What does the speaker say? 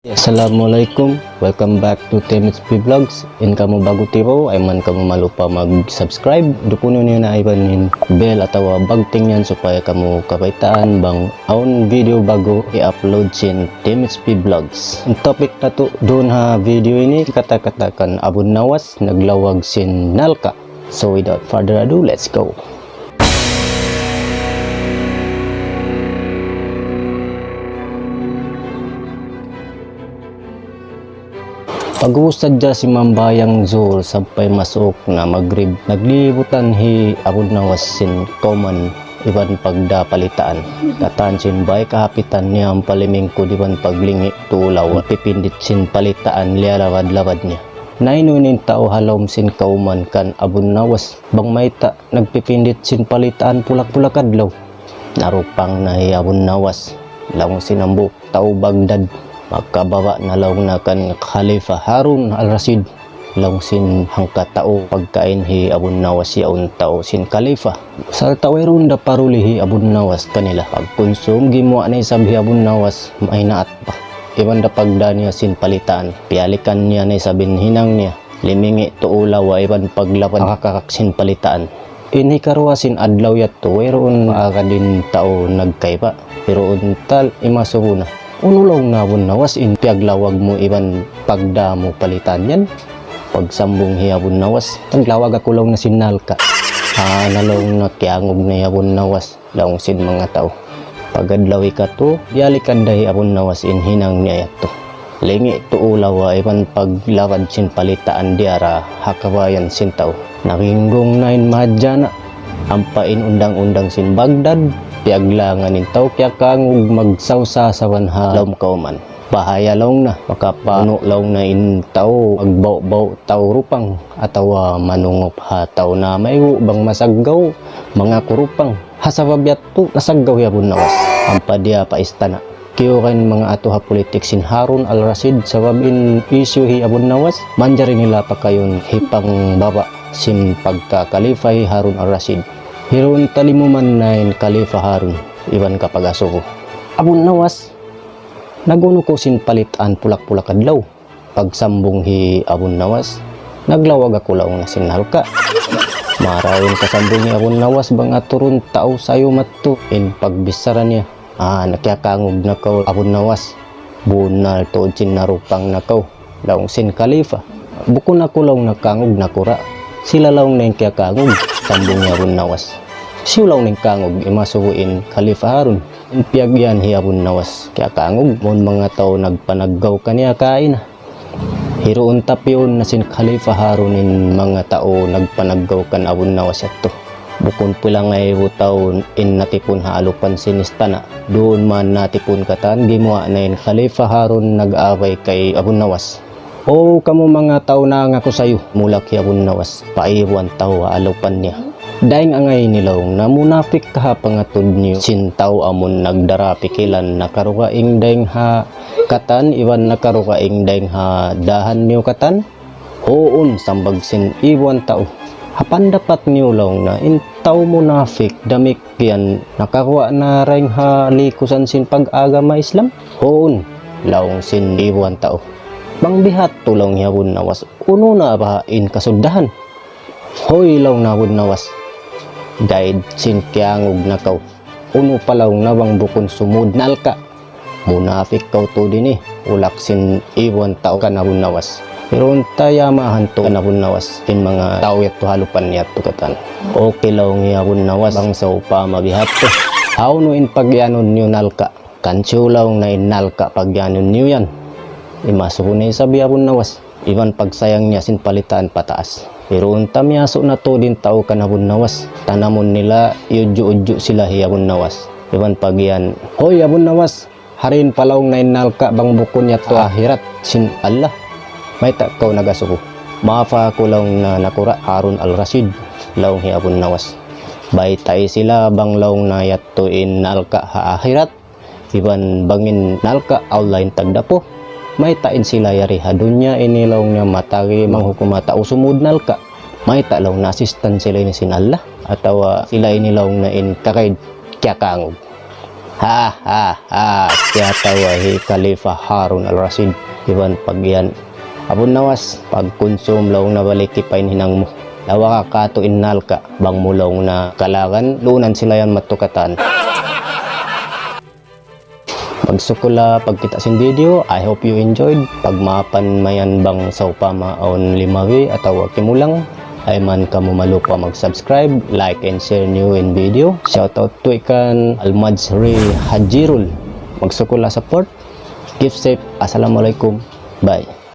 Assalamualaikum, welcome back to TMHP Vlogs. In kamu bago tiro ay man kamu malupa mag-subscribe, dukuno niyo na ibanin bell atau bagting yan supaya kamu kabaitaan bang aun video bago i-upload sin TMHP Vlogs. Ang topic na to doon ha video ini kata-katakan Abun Nawas naglawag sin Nalka. So without further ado, let's go. Pag-uusad dya si Mambayang Zul sampai masuk na Maghrib, naglibutan hi Abun Nawas sin Kauman iban pagda palitaan. Kataan sin bay kahapitan niya ang palimingko diban paglingi tulaw pipindit sin palitaan liya lawad-lawad niya. Nainunin tao halom sin Kauman kan Abun Nawas bang mayta nagpipindit sin palitaan pulak-pulak adlaw. Narupang na hi Abun Nawas lang sinambuk tao Baghdad. Magkabawa na laong na kan Khalifa Harun al-Rashid laong sin hangka tao pagkain hi Abun Nawas yaon tao sin Khalifa. Sa tawerun da paruli hi Abun Nawas kanila pagkonsum gimwa na isab hi Abun Nawas may naat pa. Iwan da pagda niya sin palitaan pialikan niya na isabin hinang niya limingi to ulaw iwan paglapad kakakak sin palitaan. Inhi karwasin adlaw yato weroon akadin tao nagkaipa pero untal imasubuna. Unulong na Abun Nawas in piaglawag mo iban pagda mo palitan yan. Pagsambong hi Abun Nawas naglawag ako lang na sin Nalka. Nalong na kiangog na Abun Nawas laong sin mga tao. Pagadlawi ka to dialikan dahi Abun Nawas in hinang niya yato. Lingi to ulaw iban paglawad sin palitaan diara hakabayan sin tao. Nakinggong na in madyana ampain undang-undang sin Baghdad. Piaglangan in tao kaya kangug magsawsa sa wanhalom Kauman. Bahaya lang na makapano lang na in tao magbaw-baw tao rupang atawa manungop ha tao na mayu bang masaggaw mga kurupang hasababyat to nasaggaw ya Abun Nawas ampa dia pa istana kiyo kain mga ato ha politik sin Harun al-Rashid sababin issue hi Abun Nawas manjari nila pa kayon hipang baba sin pagka Khalifa hi Harun al-Rashid. Hiroon talimuman na in Khalifa Harun iban kapagaso ko. Abun Nawas naguno ko sin palitaan pulak-pulak adlaw. Pagsambong hi Abun Nawas naglawag ako laong na sin Nalka. Marawin kasambong hi Abun Nawas bang aturun tao sayo matto in pagbisara niya. Nakyakangog na kaw Abun Nawas bunal to sin narupang na kaw laong sin Khalifa. Bukon ako laong nakangog na kura. Sila laong na yung kyakangog sambong ni Abun Nawas. Siulaw ning kangog imasuhuin Khalifa Harun. Piagyan hi Abun Nawas kaya kangog mon mga tao nagpanaggaw kaniya kain. Hiroon tapyon na sin Khalifa Harun in mga tao nagpanaggaw kan Abun Nawas yato. Bukon pula ngay butaw in natipon haalupan sin istana. Doon man natipon katan gimwa na in Khalifa Harun nag-away kay Abun Nawas. O kamu mga tao na nga ko sayo mulak hi Abun Nawas paiwan tao haalupan niya. Daing angay nilaw na munafik ka pangatod niyo sin tao amon nagdarapi kilan nakarukaing daing ha katan iwan nakarukaing daing ha dahan niyo katan hoon sambag sin iwan tao hapan dapat niyo law na in tao munafik damik yan nakakuha na ring ha likusan sin pag-agama Islam hoon lawng sin iwan tao bang bihat tulong hi Abun Nawas uno na ba in kasuddahan hoy law na Abun Nawas guide sin kiangog na kaw uno palaw na bang bukon sumud Nalka munafik kaw to din ulak sin iwan tao kan Abun Nawas pero tayamahan to kan Abun Nawas in mga tao yato halupan niya to katan okay law ng Abun Nawas bang sa upa mabihat to how no in pagyanon niyo Nalka kansyo law na in Nalka pagyanon niyo yan imasuko na isabi Abun Nawas iban pagsayang niya sin palitan pataas. Pero unta miyaso na to din tao kan Abun Nawas. Tanamon nila iudyo-udyo sila hi Abun Nawas. Iban pagyan, hoy Abun Nawas, harin palawng na Nalka bang bukon niya to ahirat sin Allah. May takaw nagasuko. Maafa ko lang na nakura Harun al-Rashid lawng hi Abun Nawas. Baytay sila bang lawng na yato in Nalka ha ahirat. Iban bangin Nalka online tagdapo. May tain sila yari hadunya inilaw niya matagi manghukumata o sumud Nalka. May talaw na assistant sila ni sin Allah. Atawa sila inilaw na in kakaid kya kangog. Ha ha ha, kaya tawahi Khalifa Harun Al Rashid iban pagyan abon nawas pagkonsum law na balik kipain hinang mo lawa ka kato innal ka bang mulong na kalagan lunan sila yan matukatan. Magsukula pagkita sin video. I hope you enjoyed. Pagmapan mayan bang sa upama on limawi ataw kimulang ay man kamo malupa mag-subscribe, like and share new in video. Shoutout to ikan Almajri Hajirul. Magsukula support. Keep safe. Assalamualaikum. Bye.